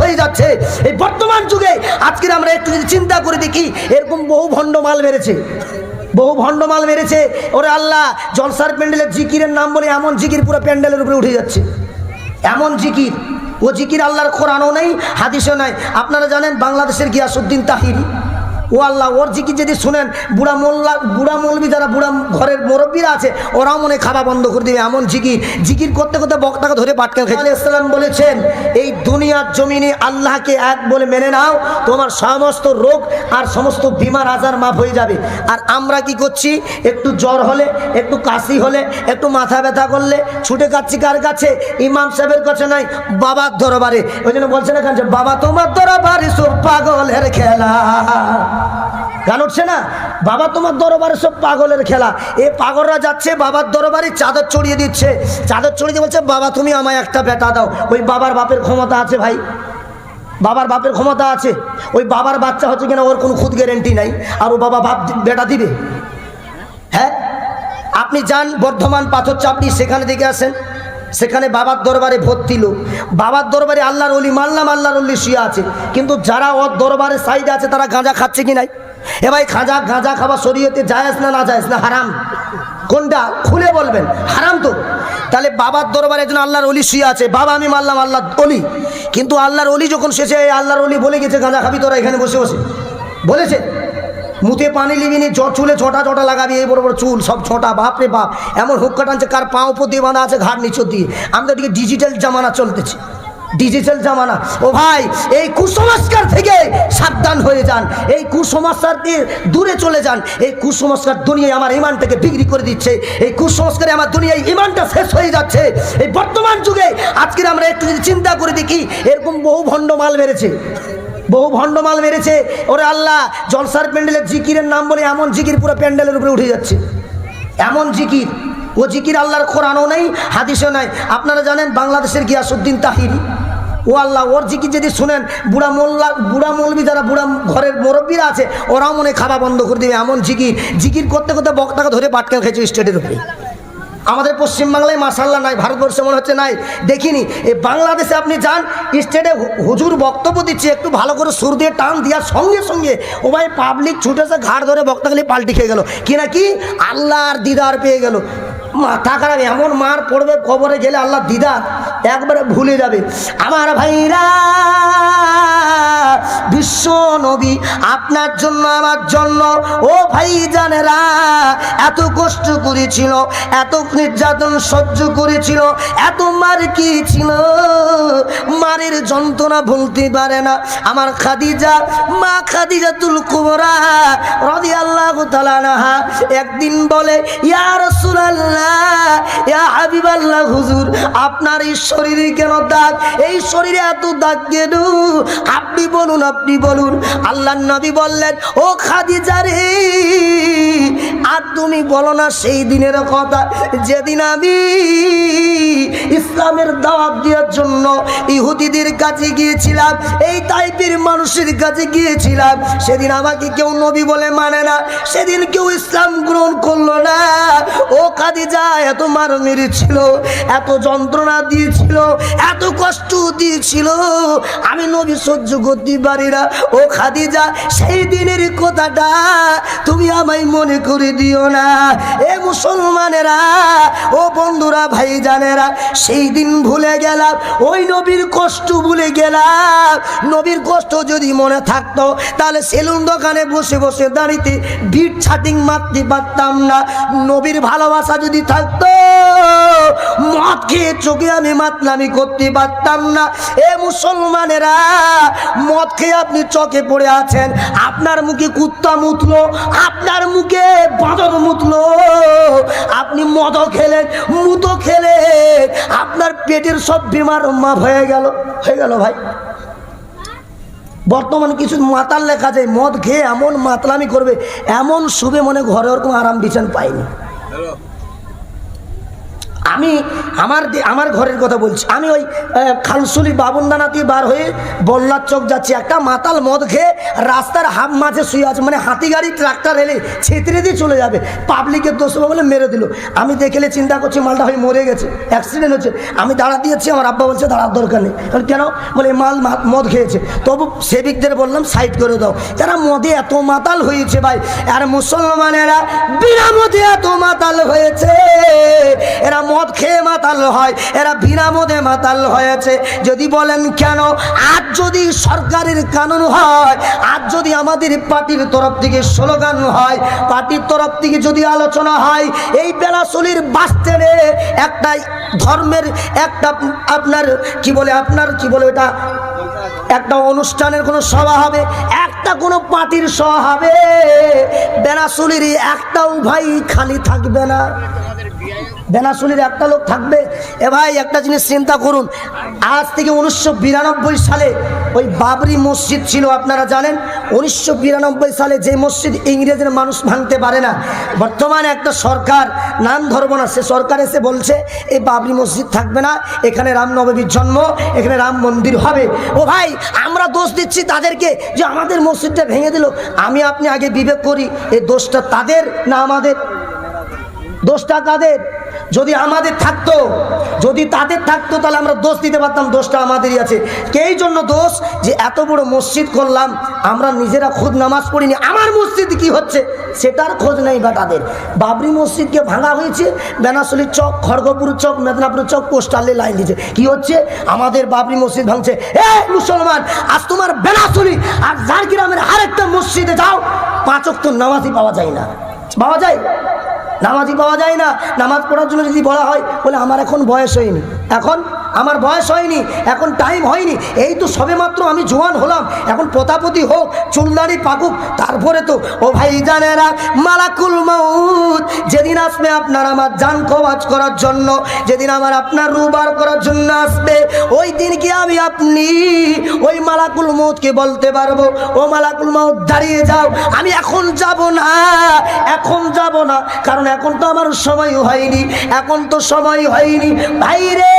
হয়ে যাচ্ছে এই বর্তমান যুগে। আজকের আমরা একটু যদি চিন্তা করে দেখি, এরকম বহু ভণ্ড মাল মেরেছে, বহু ভণ্ড মাল মেরেছে। ওরে আল্লাহ, জলসার প্যান্ডেলের জিকিরের নাম বলে এমন জিকির পুরো প্যান্ডেলের উপরে উঠে যাচ্ছে, এমন জিকির। ও জিকির আল্লাহর কোরআনও নেই, হাদিসও নাই। আপনারা জানেন বাংলাদেশের গিয়াসউদ্দিন তাহিরি, ও আল্লাহ, ওর জিকির যদি শুনেন বুড়া মৌলবি যারা বুড়া ঘরের মুরব্বীরা আছে ওরাও মনে খাওয়া বন্ধ করে দেবে, এমন জিকির করতে করতে বক্তাকে ধরে পাটকেল খেয়ে। ইসলাম বলেছেন এই দুনিয়ার জমিনে আল্লাহকে এক বলে মেনে নাও, তোমার সমস্ত রোগ আর সমস্ত বিমার আজার মাফ হয়ে যাবে। আর আমরা কি করছি, একটু জ্বর হলে, একটু কাশি হলে, একটু মাথা ব্যথা করলে ছুটে কাচ্ছি কার কাছে? ইমাম সাহেবের কাছে নাই, বাবার দরবারে। ওই জন্য বলছে না যে বাবা তোমার দরবারে সব পাগলের খেলা, গান উঠছে না, বাবা তোমার দরবারে সব পাগলের খেলা। এ পাগলরা যাচ্ছে বাবার দরবারে, চাদর চড়িয়ে দিচ্ছে, চাদর চড়িয়ে দিয়ে বলছে বাবা তুমি আমায় একটা বেটা দাও। ওই বাবার বাপের ক্ষমতা আছে ভাই, বাবার বাপের ক্ষমতা আছে। ওই বাবার বাচ্চা হচ্ছে কিনা ওর কোনো খুদ গ্যারেন্টি নাই, আর ও বাবা বাপ বেটা দিবে? হ্যাঁ, আপনি যান বর্ধমান পাথর চাপড়ি, সেখানে দেখে আসেন, সেখানে বাবার দরবারে ভর্তি লোক। বাবার দরবারে আল্লাহর ওলি, মানলাম আল্লাহর ওলি শুয়ে আছে, কিন্তু যারা ওর দরবারে সাইডে আছে তারা গাঁজা খাচ্ছে কি নাই? এ ভাই, গাঁজা খাওয়া শরীয়তে জায়েজ না না জায়েজ না হারাম? কোনটা খুলে বলবেন? হারাম তো। তাহলে বাবার দরবারে একজন আল্লাহর ওলি শুয়ে আছে, বাবা আমি মানলাম আল্লাহর ওলি, কিন্তু আল্লাহর ওলি যখন শেষে আল্লাহর ওলি বলে গেছে গাঁজা খাবি তোরা এখানে বসে বসে, বলেছে মুতে পানি লিবিনি, চুলে ছোটা ছোটা লাগাবি, এই বড় বড় চুল সব ছোটা, বাপরে বাপ, এমন হুক্কা টানছে, কার পা উপর দিয়ে বাঁধা আছে, ঘাট নিচর দিয়ে। আমাদের দিকে ডিজিটাল জামানা চলতেছে, ডিজিটাল জামানা। ও ভাই, এই কুসংস্কার থেকে সাবধান হয়ে যান, এই কুসংস্কার দিয়ে দূরে চলে যান। এই কুসংস্কার দুনিয়ায় আমার ইমানটাকে বিক্রি করে দিচ্ছে, এই কুসংস্কারে আমার দুনিয়ায় ইমানটা শেষ হয়ে যাচ্ছে এই বর্তমান যুগে। আজকের আমরা একটু যদি চিন্তা করে দেখি, এরকম বহু ভণ্ড মাল মেরেছে, বহু ভণ্ড মাল মেরেছে। ওরে আল্লাহ, জলসার প্যান্ডেলের জিকিরের নাম বলে এমন জিকির পুরো প্যান্ডেলের উপরে উঠে যাচ্ছে, এমন জিকির। ও জিকির আল্লাহর কোরআনও নেই, হাদিসও নাই। আপনারা জানেন বাংলাদেশের গিয়াসউদ্দিন তাহিরি, ও আল্লাহ, ওর জিকির যদি শুনেন বুড়া মৌলবি যারা বুড়া ঘরের মুরব্বীরা আছে ওরাও মনে খাওয়া বন্ধ করে দেবে, এমন জিকির করতে করতে বক্তাকে ধরে পাটকেল খেয়েছে স্টেটের উপরে। আমাদের পশ্চিমবাংলায় মাশাআল্লাহ নাই, ভারতবর্ষে মনে হচ্ছে নাই, দেখিনি। এই বাংলাদেশে আপনি যান, স্টেটে হুজুর বক্তব্য দিচ্ছে, একটু ভালো করে সুর দিয়ে টান দেওয়ার সঙ্গে সঙ্গে ও ভাই পাবলিক ছুটেছে, ঘাড় ধরে বক্তাগুলি পাল্টি খেয়ে গেল, কি নাকি আল্লাহর দিদার পেয়ে গেল। মাথা খারাপ, এমন মার পড়বে কবরে গেলে আল্লাহ দিদার একবারে ভুলে যাবে। আমার ভাইরা, বিশ্ব নবী আপনার জন্য আমার জন্য, ও ভাই জানেরা, এত কষ্ট করেছিল, এত নির্যাতন সহ্য করেছিল, এত মার কি ছিল, মারের যন্ত্রণা ভুলতে পারে না। আমার খাদিজা, মা খাদিজাতুল কুবরা রাদিয়াল্লাহু তাআলা আনহা একদিন বলে, ইয়া রাসূলুল্লাহ, ইয়া হাবিবাল্লাহ, হুজুর আপনার এই শরীরে কেন দাগ, এই শরীরে এত দাগ কেন, আপনি বলুন, আপনি বলুন। আল্লাহর নবী বললেন, ও খাদিজা রে, আর তুমি বলো না সেই দিনের কথা যেদিন আমি ইসলামের দাওয়াত দেওয়ার জন্য ইহুদিদের কাছে গিয়েছিলাম, এই টাইপের মানুষের কাছে গিয়েছিলাম, সেদিন আমাকে কেউ নবী বলে মানে না, সেদিন কেউ ইসলাম গ্রহণ করলো না। ও খাদিজা, এত মার মেরেছিল, এত যন্ত্রণা দিয়েছিল, এত কষ্ট দিয়েছিল, আমি নবী সহ্য করতে পারি না। ও খাদিজা, সেই দিনের কথাটা তুমি আমায় মনে করে দিও না। এ মুসলমানেরা, ও বন্ধুরা, ভাই জানেরা, সেই দিন ভুলে গেলাম, ওই নবীর কষ্ট ভুলে গেলাম। নবীর কষ্ট যদি মনে থাকতো তাহলে সেলুন দোকানে বসে বসে দাঁড়িয়ে বিট ছাটিং মারতে পারতাম না। নবীর ভালোবাসা যদি থাকতো, মদ খেয়ে চোখে আমি মাতলামি করতে পারতাম না। এ মুসলমানেরা, মদ খেয়ে আপনি চোখে পড়ে আছেন, আপনার মুখে কুত্তা মুতলো, আপনার মুখে বাঁদর মুতলো, আপনি মদ খেলেন, মুতো খেলেন, আপনার পেটের সব বিমার মাপ হয়ে গেল ভাই। বর্তমানে কিছু মাতাল লেখা যায়, মদ খেয়ে এমন মাতলামি করবে, এমন শুভে মনে ঘরে ওরকম আরাম বিছান পাইনি। আমি আমার ঘরের কথা বলছি, আমি ওই খালসুলি বাবুন্দানাতি বার হয়ে বল্লার চোখ যাচ্ছি, একটা মাতাল মদ খেয়ে রাস্তার হাফ মাঝে শুয়ে আছে, মানে হাতি গাড়ি ট্রাক্টর এলে ছেতরে দিয়ে চলে যাবে, পাবলিকের দোষ বলে মেরে দিল। আমি দেখলে চিন্তা করছি মালটা হয়ে মরে গেছে, অ্যাক্সিডেন্ট হচ্ছে। আমি দাঁড়া দিয়েছি, আমার আব্বা বলছে দাঁড়ার দরকার নেই। কেন বলে মাল মদ খেয়েছে। তবু সেবিকদের বললাম সাইড করে দাও, এরা মদে এত মাতাল হয়েছে ভাই। আর মুসলমানেরা বিনা মদে এত মাতাল হয়েছে, এরা মদ খেয়ে মাতাল হয়, এরা বিনা মদে মাতাল হয়েছে। যদি বলেন কেন, আজ যদি সরকারের কানুন হয়, আজ যদি আমাদের পার্টির তরফ থেকে স্লোগান হয়, পার্টির তরফ থেকে যদি আলোচনা হয়, এই বেনাসুলির বাস স্ট্যান্ডে একটা ধর্মের একটা আপনার কি বলে এটা একটা অনুষ্ঠানের কোনো সভা হবে, একটা কোনো পার্টির সভা হবে, বেনাসুলির একটাও ভাই খালি থাকবে না, বেনাসুলির একটা লোক থাকবে। এ ভাই একটা জিনিস চিন্তা করুন, আজ থেকে 1992 সালে ওই বাবরি মসজিদ ছিল, আপনারা জানেন 1992 সালে যে মসজিদ ইংরেজের মানুষ ভাঙতে পারে না, বর্তমানে একটা সরকার, নাম ধরবো না, সে সরকার এসে বলছে এই বাবরি মসজিদ থাকবে না, এখানে রামনবমীর জন্ম, এখানে রাম মন্দির হবে। ও ভাই আমরা দোষ দিচ্ছি তাদেরকে যে আমাদের মসজিদটা ভেঙে দিল। আমি আপনি আগে বিবেক করি, এই দোষটা তাদের না আমাদের? দোষটা কাদের? যদি আমাদের থাকতো, যদি তাদের থাকতো তাহলে আমরা দোষ দিতে পারতাম, দোষটা আমাদেরই আছে। এই জন্য দোষ যে এত বড় মসজিদ করলাম, আমরা নিজেরা খুদ নামাজ পড়িনি, আমার মসজিদ কি হচ্ছে সেটার খোঁজ নেই বা তাদের। বাবরি মসজিদকে ভাঙা হয়েছে, বেনাসুলি চক, খড়গপুর চক, মেদিনীপুর চক পোস্টালে লাইন দিয়েছে, কি হচ্ছে আমাদের বাবরি মসজিদ ভাঙছে। এ মুসলমান, আজ তোমার বেনাসুলি আর ঝাড়গ্রামের আরেকটা মসজিদে যাও, 5 ওয়াক্ত নামাজই পাওয়া যায় না, পাওয়া যায় নামাজই পাওয়া যায় না। নামাজ পড়ার জন্য যদি বলা হয়, বলে আমার এখন বয়স হয়নি, এখন আমার বয়স হয়নি, এখন টাইম হয়নি, এই তো সবে মাত্র আমি জোয়ান হলাম, এখন পোতাপতি হোক, চুলদাড়ি পাকুক, তারপরে তো। ও ভাই জানেরা, মালাকুল মউত যেদিন আসবে আপনার আমার জান কওয়াজ করার জন্য, যেদিন আমার আপনার রূহ বার করার জন্য আসবে, ওই দিন কি আমি আপনি ওই মালাকুল মউতকে বলতে পারবো, ও মালাকুল মউত দাঁড়িয়ে যাও, আমি এখন যাব না, এখন যাব না, কারণ এখন তো আমার সময় হয়নি, এখন তো সময় হয়নি। ভাই রে,